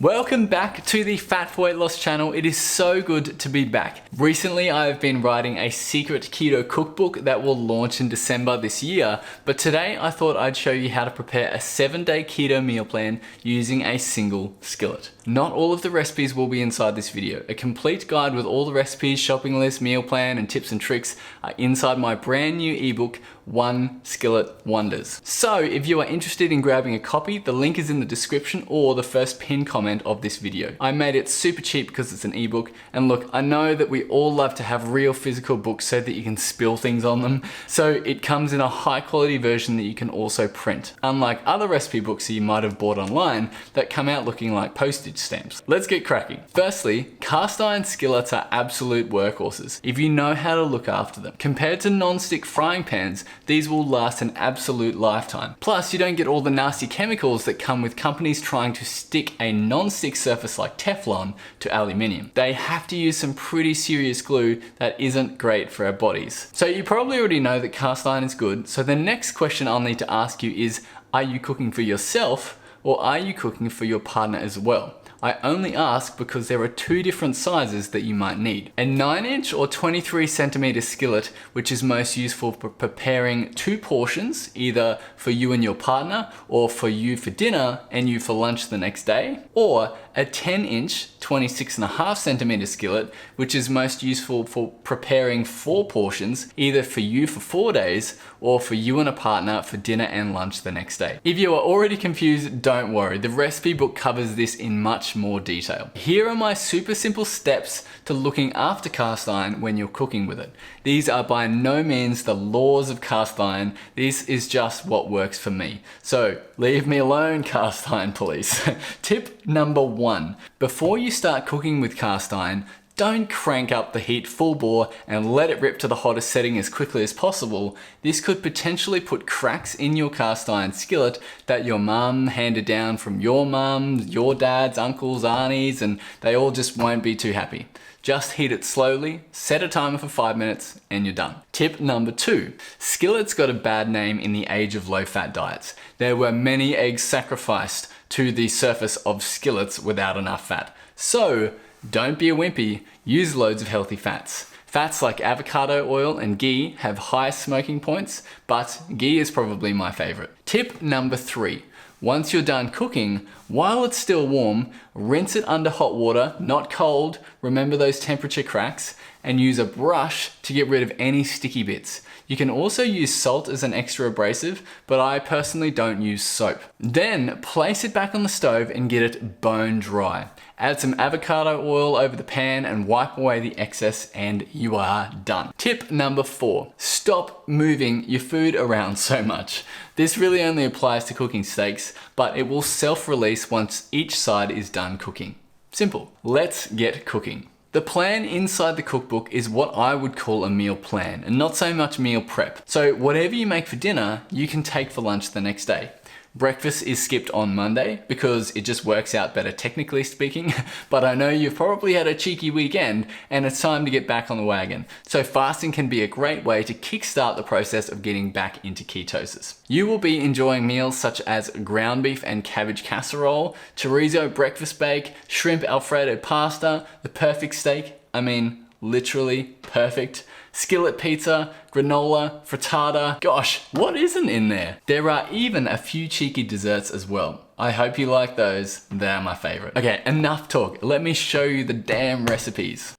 Welcome back to the Fat for Weight Loss channel. It is so good to be back. Recently, I've been writing a secret keto cookbook that will launch in December this year, but today I thought I'd show you how to prepare a 7-day keto meal plan using a single skillet. Not all of the recipes will be inside this video. A complete guide with all the recipes, shopping list, meal plan, and tips and tricks are inside my brand new ebook, One Skillet Wonders. So if you are interested in grabbing a copy, the link is in the description or the first pinned comment of this video. I made it super cheap because it's an ebook, and look, I know that we all love to have real physical books so that you can spill things on them, so it comes in a high quality version that you can also print, unlike other recipe books that you might have bought online that come out looking like postage stamps. Let's get cracking. Firstly, cast iron skillets are absolute workhorses if you know how to look after them. Compared to non-stick frying pans, these will last an absolute lifetime. Plus, you don't get all the nasty chemicals that come with companies trying to stick a non-stick surface like Teflon to aluminium. They have to use some pretty serious glue that isn't great for our bodies. So you probably already know that cast iron is good, so the next question I'll need to ask you is, are you cooking for yourself or are you cooking for your partner as well? I only ask because there are two different sizes that you might need. A 9-inch or 23cm skillet, which is most useful for preparing 2 portions, either for you and your partner, or for you for dinner and you for lunch the next day, or a 10-inch, 26.5cm skillet, which is most useful for preparing 4 portions, either for you for 4 days, or for you and a partner for dinner and lunch the next day. If you are already confused, don't worry. The recipe book covers this in much more detail. Here are my super simple steps to looking after cast iron when you're cooking with it. These are by no means the laws of cast iron. This is just what works for me. So leave me alone, cast iron police. Tip number 1, before you start cooking with cast iron, don't crank up the heat full bore and let it rip to the hottest setting as quickly as possible. This could potentially put cracks in your cast iron skillet that your mum handed down from your mum, your dads, uncles, aunties, and they all just won't be too happy. Just heat it slowly, set a timer for 5 minutes, and you're done. Tip number 2, skillets got a bad name in the age of low-fat diets. There were many eggs sacrificed to the surface of skillets without enough fat. So, don't be a wimpy, use loads of healthy fats. Fats like avocado oil and ghee have high smoking points, but ghee is probably my favorite. Tip number 3, once you're done cooking, while it's still warm, rinse it under hot water, not cold, remember those temperature cracks, and use a brush to get rid of any sticky bits. You can also use salt as an extra abrasive, but I personally don't use soap. Then place it back on the stove and get it bone dry. Add some avocado oil over the pan and wipe away the excess and you are done. Tip number 4, stop moving your food around so much. This really only applies to cooking steaks, but it will self-release once each side is done cooking. Simple. Let's get cooking. The plan inside the cookbook is what I would call a meal plan and not so much meal prep. So whatever you make for dinner, you can take for lunch the next day. Breakfast is skipped on Monday because it just works out better technically speaking, but I know you've probably had a cheeky weekend and it's time to get back on the wagon. So fasting can be a great way to kickstart the process of getting back into ketosis. You will be enjoying meals such as ground beef and cabbage casserole, chorizo breakfast bake, shrimp alfredo pasta, the perfect steak, I mean literally perfect, skillet pizza, granola, frittata. Gosh, what isn't in there? There are even a few cheeky desserts as well. I hope you like those. They're my favorite. Okay, enough talk. Let me show you the damn recipes.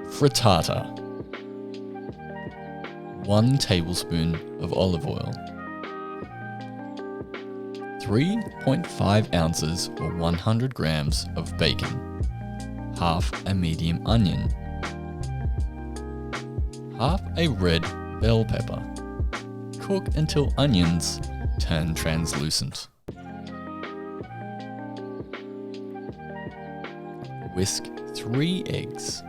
Frittata. 1 tablespoon of olive oil. 3.5 ounces or 100 grams of bacon. Half a medium onion. Half a red bell pepper. Cook until onions turn translucent. Whisk 3 eggs.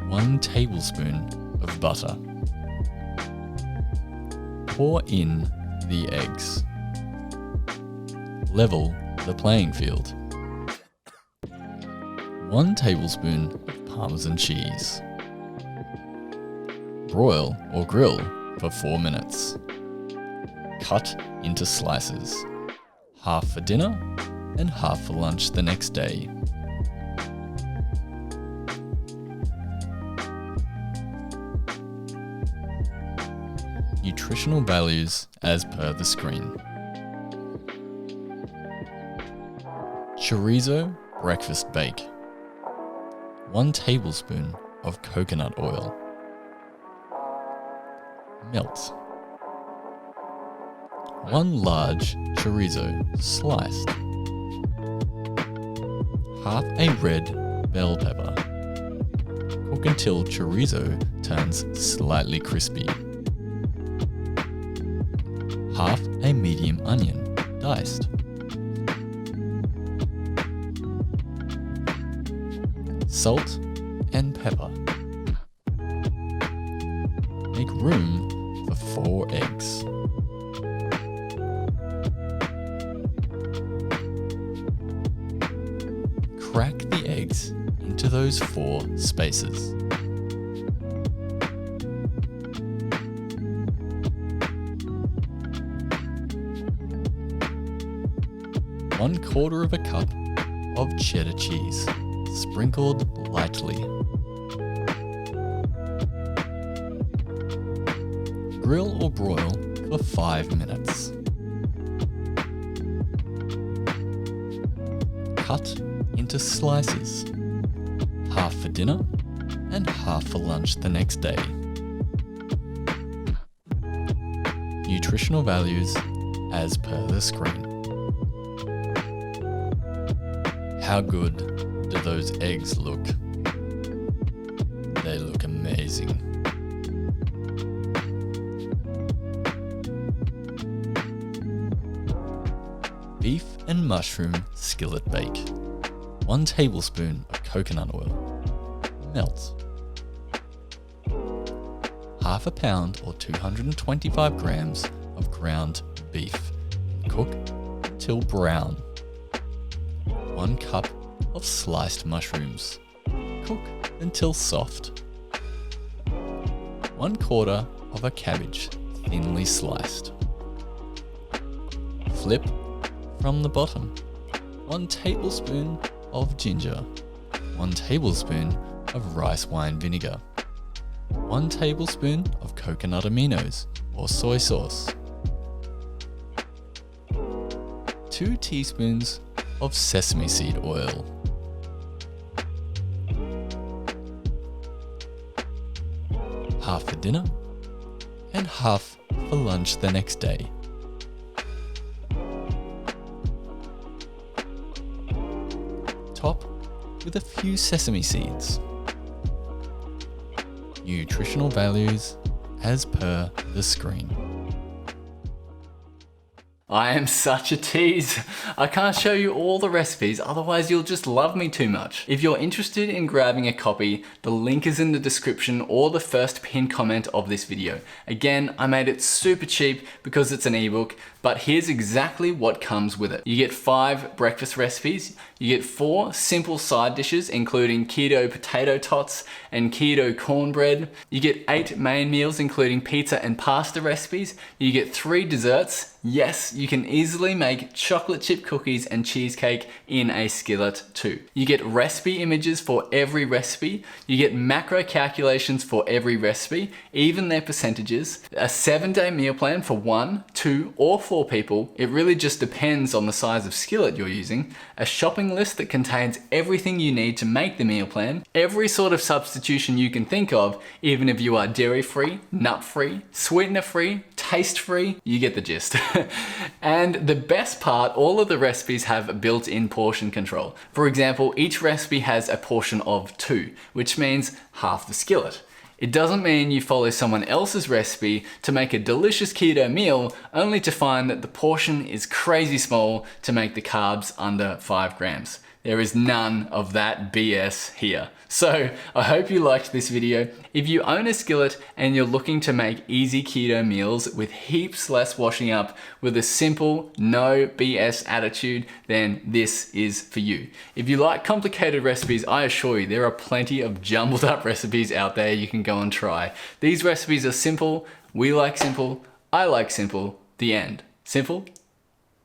One tablespoon of butter. Pour in the eggs. Level the playing field. 1 tablespoon of Parmesan cheese. Broil or grill for 4 minutes. cut into slices. Half for dinner and half for lunch the next day. Nutritional values as per the screen. Chorizo breakfast bake. 1 tablespoon of coconut oil. Melt. 1 large chorizo sliced. Half a red bell pepper. Cook until chorizo turns slightly crispy. Half a medium onion, diced. Salt and pepper. Make room for 4 eggs. Crack the eggs into those 4 spaces. One-quarter of a cup of cheddar cheese, sprinkled lightly. Grill or broil for 5 minutes. Cut into slices, half for dinner and half for lunch the next day. Nutritional values as per the screen. How good do those eggs look? They look amazing. Beef and mushroom skillet bake. 1 tablespoon of coconut oil. Melt. Half a pound or 225 grams of ground beef. Cook till brown. 1 cup of sliced mushrooms. Cook until soft. 1/4 of a cabbage, thinly sliced. Flip from the bottom. 1 tablespoon of ginger. 1 tablespoon of rice wine vinegar. 1 tablespoon of coconut aminos or soy sauce. 2 teaspoons of sesame seed oil. Half for dinner and half for lunch the next day. Top with a few sesame seeds. Nutritional values as per the screen. I am such a tease. I can't show you all the recipes, otherwise you'll just love me too much. If you're interested in grabbing a copy, the link is in the description or the first pinned comment of this video. Again, I made it super cheap because it's an ebook, but here's exactly what comes with it. You get 5 breakfast recipes, you get 4 simple side dishes, including keto potato tots and keto cornbread. You get 8 main meals, including pizza and pasta recipes. You get 3 desserts. Yes, you can easily make chocolate chip cookies and cheesecake in a skillet too. You get recipe images for every recipe. You get macro calculations for every recipe, even their percentages. A 7-day meal plan for 1, 2, or 4 people. It really just depends on the size of skillet you're using. A shopping list that contains everything you need to make the meal plan. Every sort of substitution you can think of, even if you are dairy-free, nut-free, sweetener-free, taste-free, you get the gist. And the best part, all of the recipes have built-in portion control. For example, each recipe has a portion of 2, which means half the skillet. It doesn't mean you follow someone else's recipe to make a delicious keto meal only to find that the portion is crazy small to make the carbs under 5 grams. There is none of that BS here. So I hope you liked this video. If you own a skillet and you're looking to make easy keto meals with heaps less washing up with a simple, no BS attitude, then this is for you. If you like complicated recipes, I assure you there are plenty of jumbled up recipes out there you can go and try. These recipes are simple, we like simple, I like simple, The end. Simple